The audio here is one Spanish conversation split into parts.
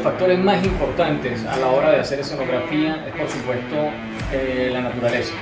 factores más importantes a la hora de hacer escenografía es, por supuesto, la naturaleza.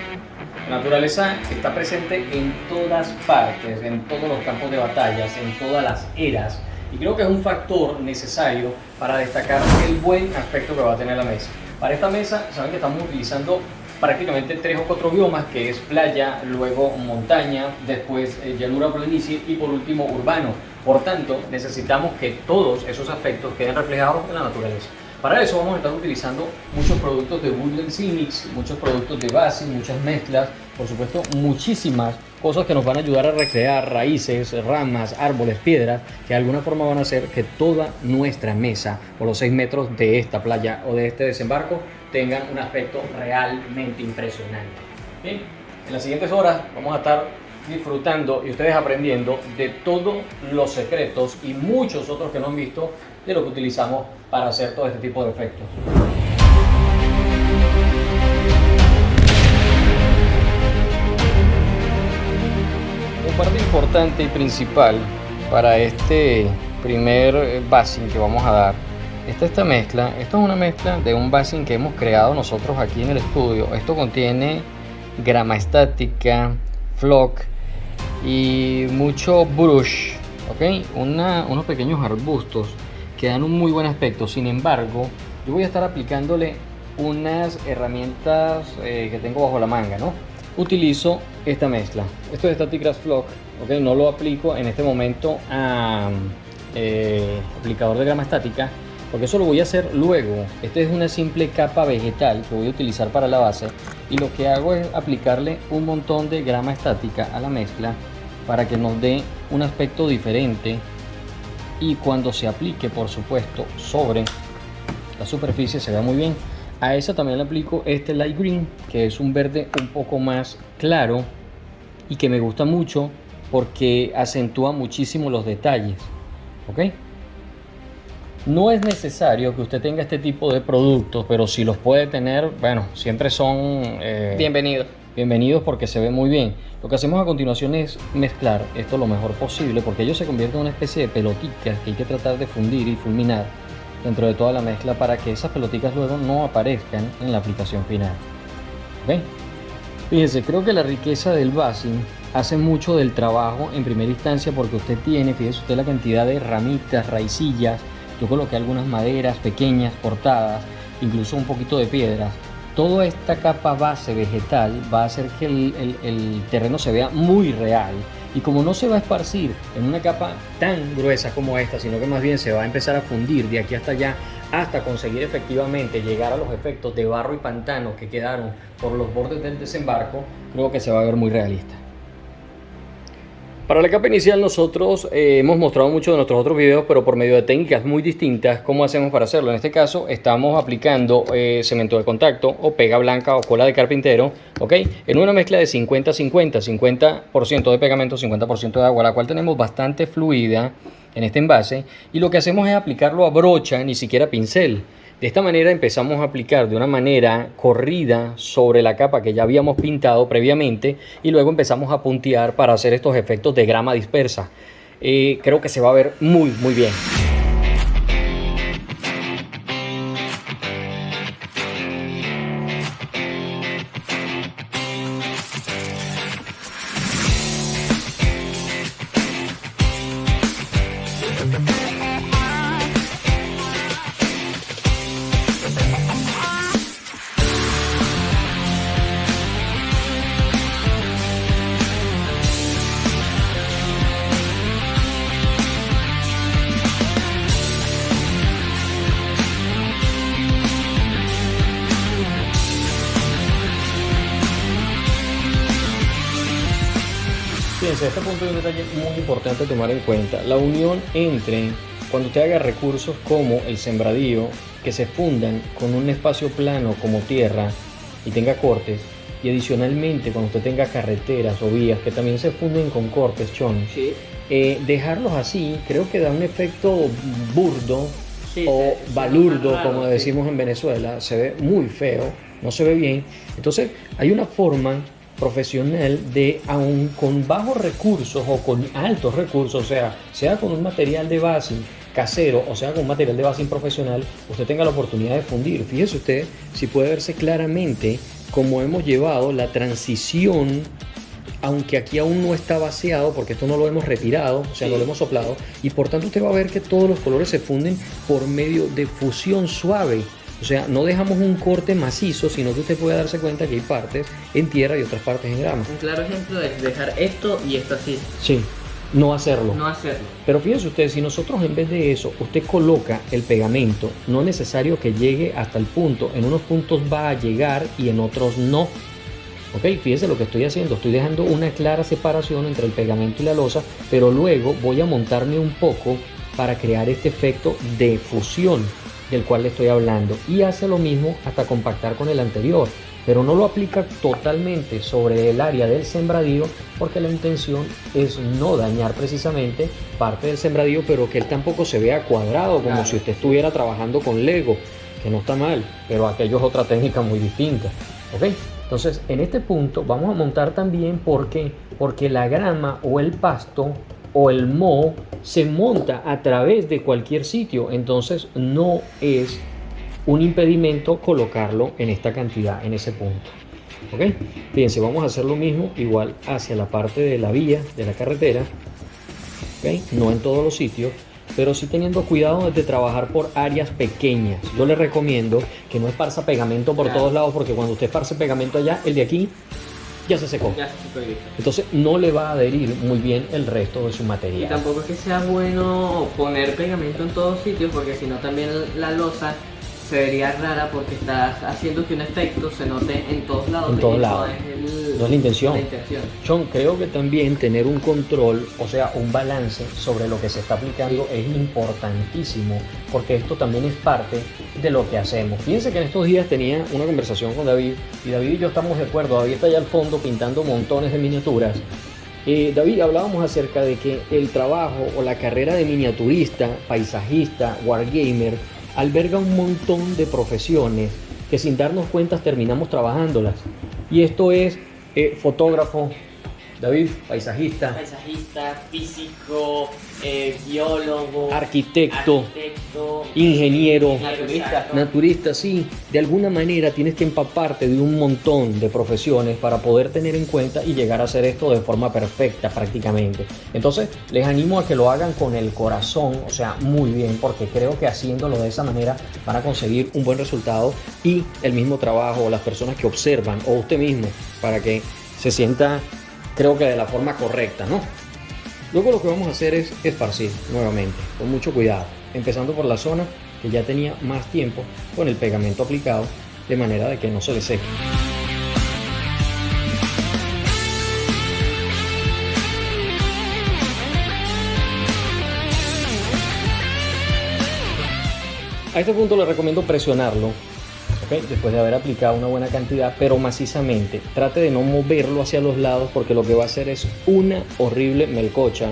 La naturaleza está presente en todas partes, en todos los campos de batallas, en todas las eras, y creo que es un factor necesario para destacar el buen aspecto que va a tener la mesa. Para esta mesa, saben que estamos utilizando prácticamente 3 o 4 biomas, que es playa, luego montaña, después llanura planicie y por último urbano. Por tanto, necesitamos que todos esos aspectos queden reflejados en la naturaleza. Para eso vamos a estar utilizando muchos productos de Woodland Scenics, muchos productos de base, muchas mezclas, por supuesto muchísimas cosas que nos van a ayudar a recrear raíces, ramas, árboles, piedras, que de alguna forma van a hacer que toda nuestra mesa por los 6 metros de esta playa o de este desembarco tengan un aspecto realmente impresionante. Bien, en las siguientes horas vamos a estar disfrutando y ustedes aprendiendo de todos los secretos y muchos otros que no han visto de lo que utilizamos para hacer todo este tipo de efectos. Un parte importante y principal para este primer basing que vamos a dar está esta mezcla. Esto es una mezcla de un basing que hemos creado nosotros aquí en el estudio. Esto contiene grama estática, flock y mucho brush, ¿ok? Unos pequeños arbustos que dan un muy buen aspecto. Sin embargo, yo voy a estar aplicándole unas herramientas que tengo bajo la manga, ¿no? Utilizo esta mezcla. Esto es Static Grass Flock, ¿ok? No lo aplico en este momento a aplicador de grama estática, porque eso lo voy a hacer luego. Esta es una simple capa vegetal que voy a utilizar para la base, y lo que hago es aplicarle un montón de grama estática a la mezcla para que nos dé un aspecto diferente, y cuando se aplique, por supuesto, sobre la superficie se vea muy bien. A esa también le aplico este light green, que es un verde un poco más claro y que me gusta mucho porque acentúa muchísimo los detalles, ¿ok? No es necesario que usted tenga este tipo de productos, pero si los puede tener, bueno, siempre son bienvenidos porque se ve muy bien. Lo que hacemos a continuación es mezclar esto lo mejor posible, porque ello se convierte en una especie de pelotitas que hay que tratar de fundir y fulminar dentro de toda la mezcla para que esas pelotitas luego no aparezcan en la aplicación final. ¿Ok? Fíjense, creo que la riqueza del basing hace mucho del trabajo en primera instancia, porque usted tiene, fíjese usted la cantidad de ramitas, raicillas. Yo coloqué algunas maderas pequeñas cortadas, incluso un poquito de piedras. Toda esta capa base vegetal va a hacer que el terreno se vea muy real, y como no se va a esparcir en una capa tan gruesa como esta, sino que más bien se va a empezar a fundir de aquí hasta allá hasta conseguir efectivamente llegar a los efectos de barro y pantano que quedaron por los bordes del desembarco, creo que se va a ver muy realista. Para la capa inicial nosotros hemos mostrado mucho de nuestros otros videos, pero por medio de técnicas muy distintas, cómo hacemos para hacerlo. En este caso estamos aplicando cemento de contacto o pega blanca o cola de carpintero, ¿ok? En una mezcla de 50-50, 50% de pegamento, 50% de agua, la cual tenemos bastante fluida en este envase, y lo que hacemos es aplicarlo a brocha, ni siquiera pincel. De esta manera empezamos a aplicar de una manera corrida sobre la capa que ya habíamos pintado previamente, y luego empezamos a puntear para hacer estos efectos de grama dispersa. Creo que se va a ver muy bien. Fíjense, este punto es un detalle muy importante a tomar en cuenta: la unión entre, cuando usted haga recursos como el sembradío, que se fundan con un espacio plano como tierra y tenga cortes, y adicionalmente cuando usted tenga carreteras o vías que también se funden con cortes, chones, Sí. Dejarlos así creo que da un efecto burdo, Sí, o se balurdo, raro, como sí. decimos en Venezuela. Se ve muy feo, no se ve bien. Entonces hay una forma profesional de, aun con bajos recursos o con altos recursos, o sea con un material de base casero, o sea, con un material de basing profesional, usted tenga la oportunidad de fundir. Fíjese usted si puede verse claramente cómo hemos llevado la transición, aunque aquí aún no está vaciado, porque esto no lo hemos retirado, o sea, no lo hemos soplado, y por tanto usted va a ver que todos los colores se funden por medio de fusión suave. O sea, no dejamos un corte macizo, sino que usted puede darse cuenta que hay partes en tierra y otras partes en grama. Un claro ejemplo es dejar esto y esto así. Sí, no hacerlo. No hacerlo. Pero fíjense ustedes, si nosotros en vez de eso, usted coloca el pegamento, no es necesario que llegue hasta el punto. En unos puntos va a llegar y en otros no. Ok, fíjense lo que estoy haciendo. Estoy dejando una clara separación entre el pegamento y la losa, pero luego voy a montarme un poco para crear este efecto de fusión del cual le estoy hablando, y hace lo mismo hasta compactar con el anterior, pero no lo aplica totalmente sobre el área del sembradío, porque la intención es no dañar precisamente parte del sembradío, pero que él tampoco se vea cuadrado, como si usted estuviera trabajando con Lego, que no está mal, pero aquello es otra técnica muy distinta. ¿Ok? Entonces, en este punto vamos a montar también, porque la grama o el pasto o el moho se monta a través de cualquier sitio, entonces no es un impedimento colocarlo en esta cantidad, en ese punto. ¿Ok? Fíjense, vamos a hacer lo mismo igual hacia la parte de la vía, de la carretera. ¿Ok? No en todos los sitios, pero sí teniendo cuidado de trabajar por áreas pequeñas. Yo les recomiendo que no esparza pegamento por todos lados, porque cuando usted esparce pegamento allá, el de aquí ya se secó. Entonces no le va a adherir muy bien el resto de su material. Y tampoco es que sea bueno poner pegamento en todos sitios, porque si no también la losa se vería rara, porque estás haciendo que un efecto se note en todos lados. En todos lados. No es la intención. John, creo que también tener un control, o sea, un balance sobre lo que se está aplicando es importantísimo, porque esto también es parte de lo que hacemos. Fíjense que en estos días tenía una conversación con David, y David y yo estamos de acuerdo. David está allá al fondo pintando montones de miniaturas. David, hablábamos acerca de que el trabajo o la carrera de miniaturista, paisajista, wargamer, alberga un montón de profesiones que sin darnos cuenta terminamos trabajándolas. Y esto es fotógrafo, David, paisajista, físico, biólogo, arquitecto, ingeniero, naturista, sí. De alguna manera tienes que empaparte de un montón de profesiones para poder tener en cuenta y llegar a hacer esto de forma perfecta prácticamente. Entonces les animo a que lo hagan con el corazón, o sea, muy bien, porque creo que haciéndolo de esa manera van a conseguir un buen resultado, y el mismo trabajo, o las personas que observan, o usted mismo, para que se sienta, creo que de la forma correcta, ¿no? Luego lo que vamos a hacer es esparcir nuevamente, con mucho cuidado, empezando por la zona que ya tenía más tiempo con el pegamento aplicado, de manera de que no se le seque. A este punto le recomiendo presionarlo, ¿okay? Después de haber aplicado una buena cantidad, pero macizamente. Trate de no moverlo hacia los lados, porque lo que va a hacer es una horrible melcocha,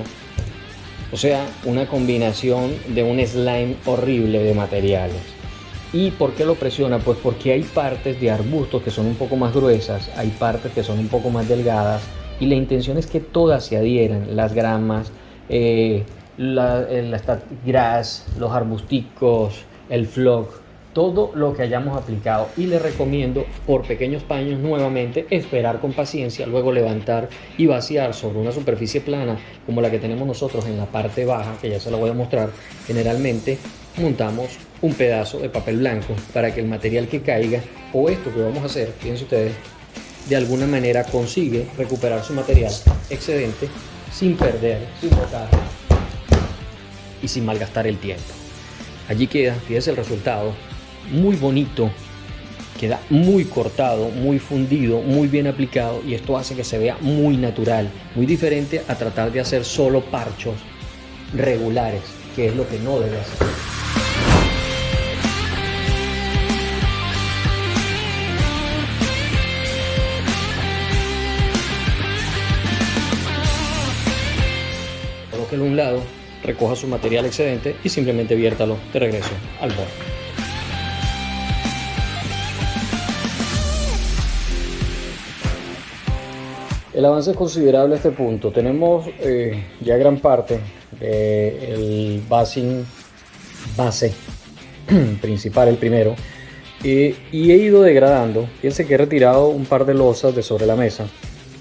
o sea, una combinación de un slime horrible de materiales. ¿Y por qué lo presiona? Pues porque hay partes de arbustos que son un poco más gruesas, hay partes que son un poco más delgadas, y la intención es que todas se adhieran, las gramas, la grass, los arbusticos, el flock, todo lo que hayamos aplicado. Y le recomiendo, por pequeños paños, nuevamente esperar con paciencia, luego levantar y vaciar sobre una superficie plana como la que tenemos nosotros en la parte baja, que ya se la voy a mostrar. Generalmente montamos un pedazo de papel blanco para que el material que caiga, o esto que vamos a hacer, fíjense ustedes, de alguna manera consigue recuperar su material excedente sin perder, sin botar y sin malgastar el tiempo. Allí queda, fíjense el resultado, muy bonito, queda muy cortado, muy fundido, muy bien aplicado, y esto hace que se vea muy natural, muy diferente a tratar de hacer solo parchos regulares, que es lo que no debe hacer. Colóquelo a un lado, recoja su material excedente y simplemente viértalo de regreso al borde. El avance es considerable a este punto. Tenemos ya gran parte del basing base principal, el primero, y he ido degradando. Fíjense que he retirado un par de losas de sobre la mesa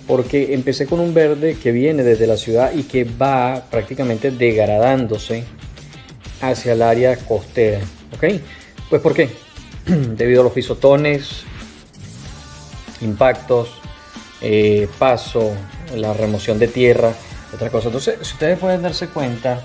porque empecé con un verde que viene desde la ciudad y que va prácticamente degradándose hacia el área costera. ¿Ok? Pues ¿por qué? Debido a los pisotones, impactos, paso, la remoción de tierra, otra cosa. Entonces, si ustedes pueden darse cuenta,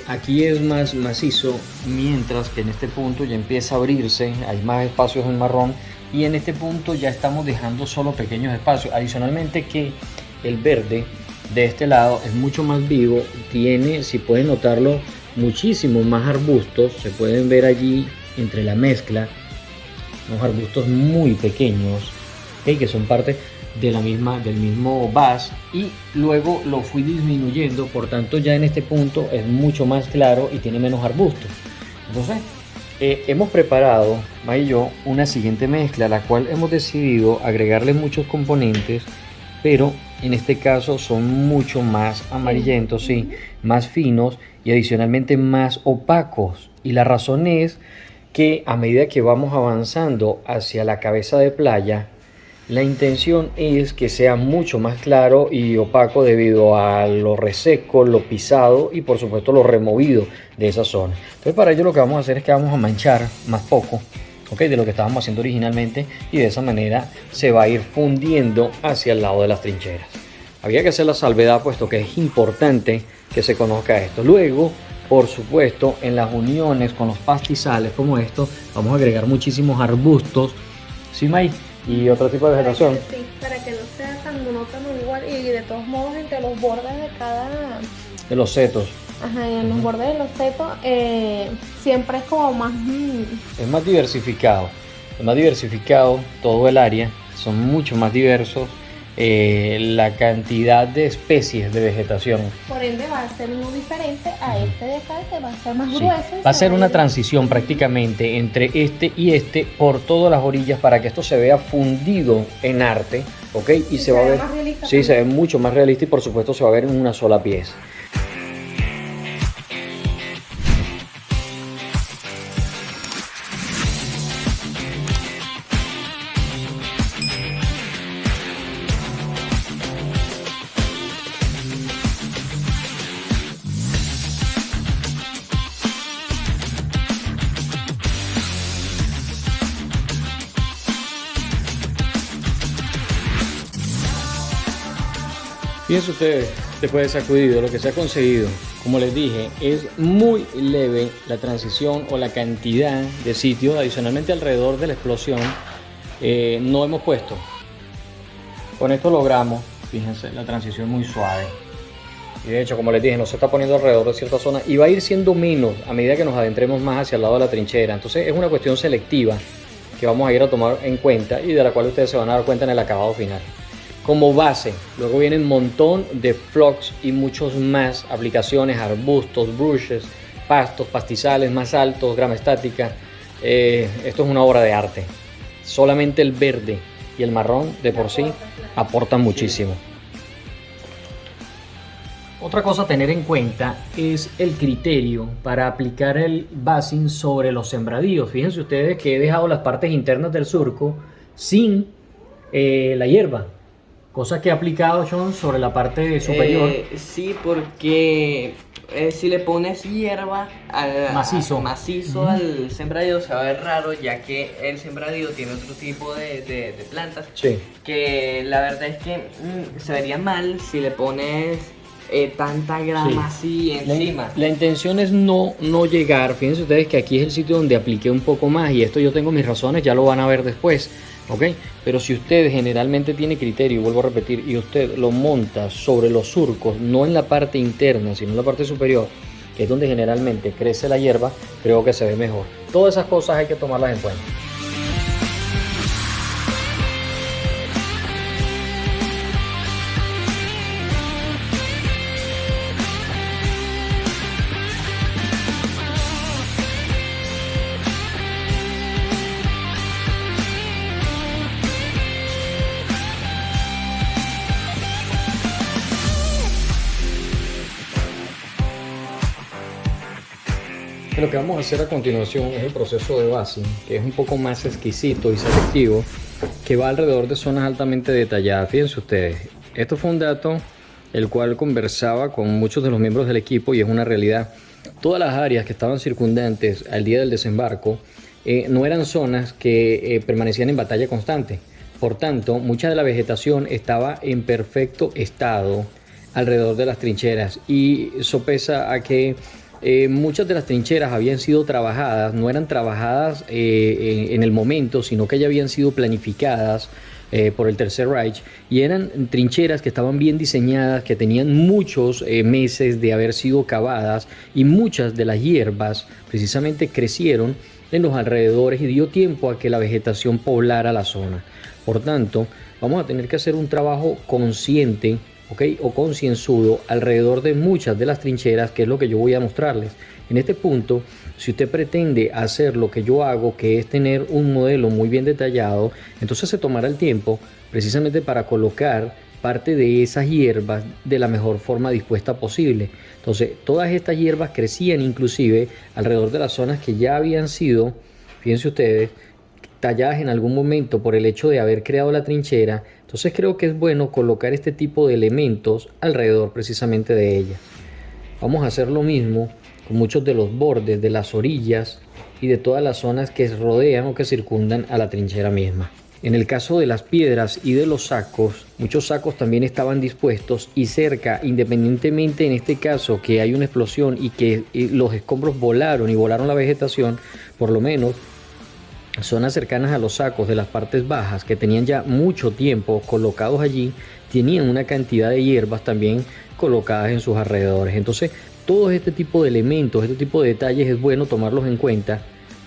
aquí es más macizo, mientras que en este punto ya empieza a abrirse, hay más espacios en marrón, y en este punto ya estamos dejando solo pequeños espacios. Adicionalmente que el verde de este lado es mucho más vivo, tiene, si pueden notarlo, muchísimos más arbustos, se pueden ver allí entre la mezcla, unos arbustos muy pequeños, ¿okay? Que son parte de la misma, del mismo vas, y luego lo fui disminuyendo, por tanto ya en este punto es mucho más claro y tiene menos arbustos. Entonces hemos preparado, Ma y yo, una siguiente mezcla, a la cual hemos decidido agregarle muchos componentes, pero en este caso son mucho más amarillentos, sí, más finos y adicionalmente más opacos. Y la razón es que a medida que vamos avanzando hacia la cabeza de playa, la intención es que sea mucho más claro y opaco debido a lo reseco, lo pisado y por supuesto lo removido de esa zona. Entonces para ello lo que vamos a hacer es que vamos a manchar más poco, ¿okay? De lo que estábamos haciendo originalmente, y de esa manera se va a ir fundiendo hacia el lado de las trincheras. Había que hacer la salvedad puesto que es importante que se conozca esto. Luego, por supuesto, en las uniones con los pastizales como esto, vamos a agregar muchísimos arbustos, ¿sí, May? Y otro tipo de vegetación. Sí, para que no sea tan monótono igual, y de todos modos entre los bordes de cada... De los setos. Ajá, y en los bordes de los setos siempre es como más... Es más diversificado. Es más diversificado todo el área. Son mucho más diversos la cantidad de especies de vegetación. Por ende va a ser uno diferente a este de acá, que va a ser más Sí. grueso. Va a ser una transición prácticamente entre este y este por todas las orillas para que esto se vea fundido en arte, ¿ok? Y se va a ver, más realista. sí, se ve mucho más realista y por supuesto se va a ver en una sola pieza. Fíjense ustedes, después de sacudido, lo que se ha conseguido, como les dije, es muy leve la transición o la cantidad de sitio. Adicionalmente, alrededor de la explosión no hemos puesto. Con esto logramos, fíjense, la transición muy suave. Y de hecho, como les dije, no se está poniendo alrededor de cierta zona y va a ir siendo menos a medida que nos adentremos más hacia el lado de la trinchera. Entonces es una cuestión selectiva que vamos a ir a tomar en cuenta y de la cual ustedes se van a dar cuenta en el acabado final. Como base, luego vienen un montón de flocks y muchos más aplicaciones, arbustos, brushes, pastos, pastizales más altos, grama estática. Esto es una obra de arte. Solamente el verde y el marrón de por sí aportan muchísimo. Otra cosa a tener en cuenta es el criterio para aplicar el basing sobre los sembradíos. Fíjense ustedes que he dejado las partes internas del surco sin la hierba. Cosa que he aplicado, John, sobre la parte superior. Sí, porque si le pones hierba macizo al sembradío se va a ver raro, ya que el sembradío tiene otro tipo de plantas. Sí. Que la verdad es que se vería mal si le pones tanta grama así encima. La intención es no llegar. Fíjense ustedes que aquí es el sitio donde apliqué un poco más, y esto yo tengo mis razones, ya lo van a ver después. ¿Ok? Pero si usted generalmente tiene criterio, y vuelvo a repetir, y usted lo monta sobre los surcos, no en la parte interna, sino en la parte superior, que es donde generalmente crece la hierba, creo que se ve mejor. Todas esas cosas hay que tomarlas en cuenta. Lo que vamos a hacer a continuación es el proceso de basing, que es un poco más exquisito y selectivo, que va alrededor de zonas altamente detalladas. Fíjense ustedes, esto fue un dato el cual conversaba con muchos de los miembros del equipo y es una realidad. Todas las áreas que estaban circundantes al día del desembarco no eran zonas que permanecían en batalla constante. Por tanto, mucha de la vegetación estaba en perfecto estado alrededor de las trincheras y sopesa a que muchas de las trincheras habían sido trabajadas, no eran trabajadas en el momento, sino que ya habían sido planificadas por el Tercer Reich y eran trincheras que estaban bien diseñadas, que tenían muchos meses de haber sido cavadas y muchas de las hierbas precisamente crecieron en los alrededores y dio tiempo a que la vegetación poblara la zona. Por tanto, vamos a tener que hacer un trabajo consciente, ¿okay?, o concienzudo alrededor de muchas de las trincheras, que es lo que yo voy a mostrarles. En este punto, si usted pretende hacer lo que yo hago, que es tener un modelo muy bien detallado, entonces se tomará el tiempo precisamente para colocar parte de esas hierbas de la mejor forma dispuesta posible. Entonces, todas estas hierbas crecían inclusive alrededor de las zonas que ya habían sido, fíjense ustedes, talladas en algún momento por el hecho de haber creado la trinchera. Entonces creo que es bueno colocar este tipo de elementos alrededor precisamente de ella. Vamos a hacer lo mismo con muchos de los bordes de las orillas y de todas las zonas que rodean o que circundan a la trinchera misma. En el caso de las piedras y de los sacos, muchos sacos también estaban dispuestos y cerca, independientemente en este caso que hay una explosión y que los escombros volaron y volaron la vegetación, por lo menos zonas cercanas a los sacos de las partes bajas que tenían ya mucho tiempo colocados allí, tenían una cantidad de hierbas también colocadas en sus alrededores. Entonces, todo este tipo de elementos, este tipo de detalles es bueno tomarlos en cuenta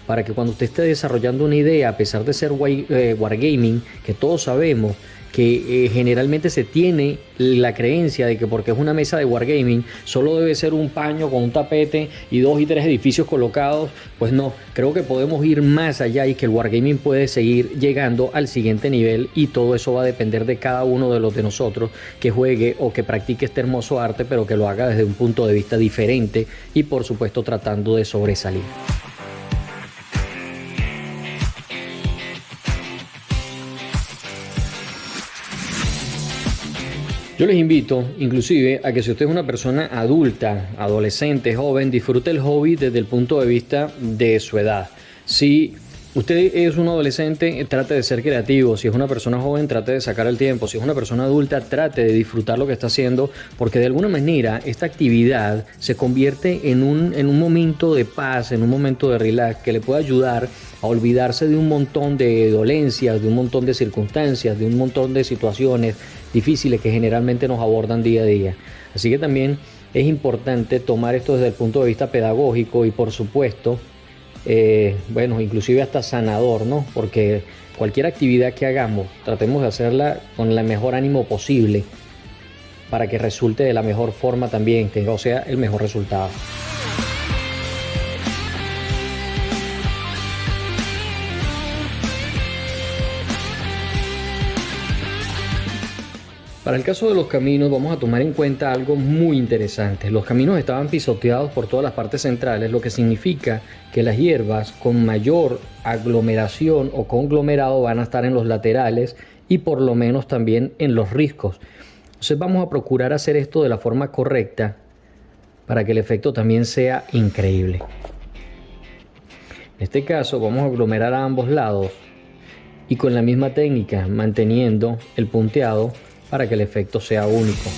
para que cuando usted esté desarrollando una idea, a pesar de ser wargaming, que todos sabemos que generalmente se tiene la creencia de que porque es una mesa de wargaming solo debe ser un paño con un tapete y 2 y 3 edificios colocados, pues no, creo que podemos ir más allá y que el wargaming puede seguir llegando al siguiente nivel y todo eso va a depender de cada uno de los de nosotros que juegue o que practique este hermoso arte, pero que lo haga desde un punto de vista diferente y por supuesto tratando de sobresalir. Yo les invito, inclusive, a que si usted es una persona adulta, adolescente, joven, disfrute el hobby desde el punto de vista de su edad. Si usted es un adolescente, trate de ser creativo. Si es una persona joven, trate de sacar el tiempo. Si es una persona adulta, trate de disfrutar lo que está haciendo, porque de alguna manera esta actividad se convierte en un momento de paz, en un momento de relax, que le puede ayudar a olvidarse de un montón de dolencias, de un montón de circunstancias, de un montón de situaciones difíciles que generalmente nos abordan día a día. Así que también es importante tomar esto desde el punto de vista pedagógico y por supuesto, bueno, inclusive hasta sanador, ¿no? Porque cualquier actividad que hagamos, tratemos de hacerla con el mejor ánimo posible para que resulte de la mejor forma también, tenga, o sea, el mejor resultado. Para el caso de los caminos vamos a tomar en cuenta algo muy interesante. Los caminos estaban pisoteados por todas las partes centrales, lo que significa que las hierbas con mayor aglomeración o conglomerado van a estar en los laterales y por lo menos también en los riscos. Entonces vamos a procurar hacer esto de la forma correcta para que el efecto también sea increíble. En este caso vamos a aglomerar a ambos lados y con la misma técnica manteniendo el punteado para que el efecto sea único.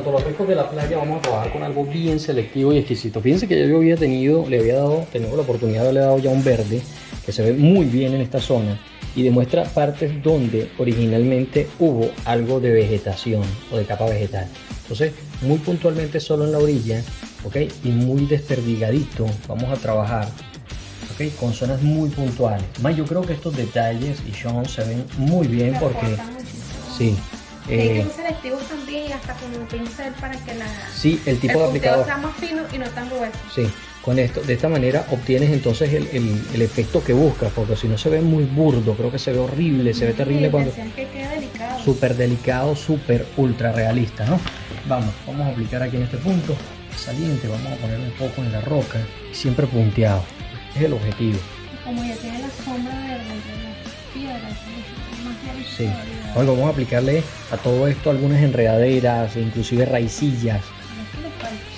cuanto a los riscos de la playa, vamos a trabajar con algo bien selectivo y exquisito. Fíjense que yo había tenido la oportunidad de haberle dado ya un verde que se ve muy bien en esta zona y demuestra partes donde originalmente hubo algo de vegetación o de capa vegetal. Entonces, muy puntualmente solo en la orilla, ¿ok? Y muy desperdigadito vamos a trabajar, ¿ok? Con zonas muy puntuales. Más yo creo que estos detalles y Sean se ven muy bien porque... Sí. Hay que ser selectivos también y hasta con un pincel para que sí, el tipo de aplicador sea más fino y no tan grueso. Sí, con esto, de esta manera obtienes entonces el efecto que buscas, porque si no se ve muy burdo, creo que se ve horrible, se ve terrible cuando... Que queda delicado. Súper delicado, súper ultra realista, ¿no? Vamos a aplicar aquí en este punto saliente, vamos a ponerlo un poco en la roca, siempre punteado, es el objetivo. Como ya tiene la sombra de las piedras, más clarito. Sí. Hoy vamos a aplicarle a todo esto algunas enredaderas, inclusive raicillas.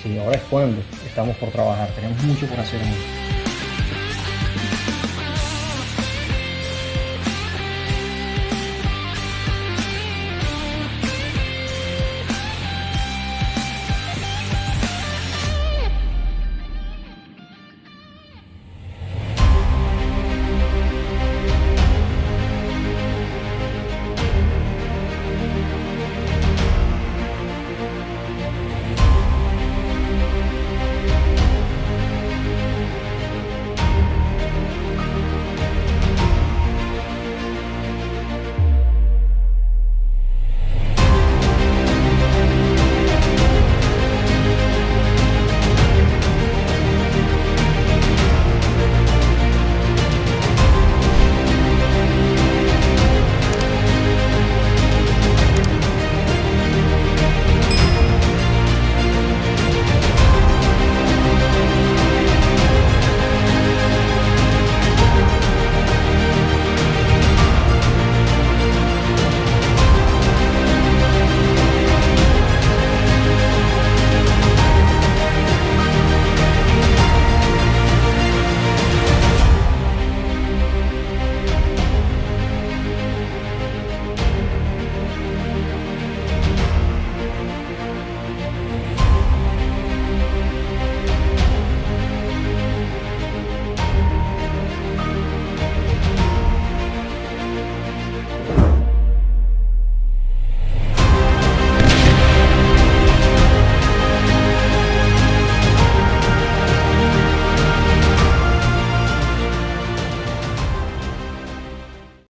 Sí, ahora es cuando estamos por trabajar, tenemos mucho por hacer.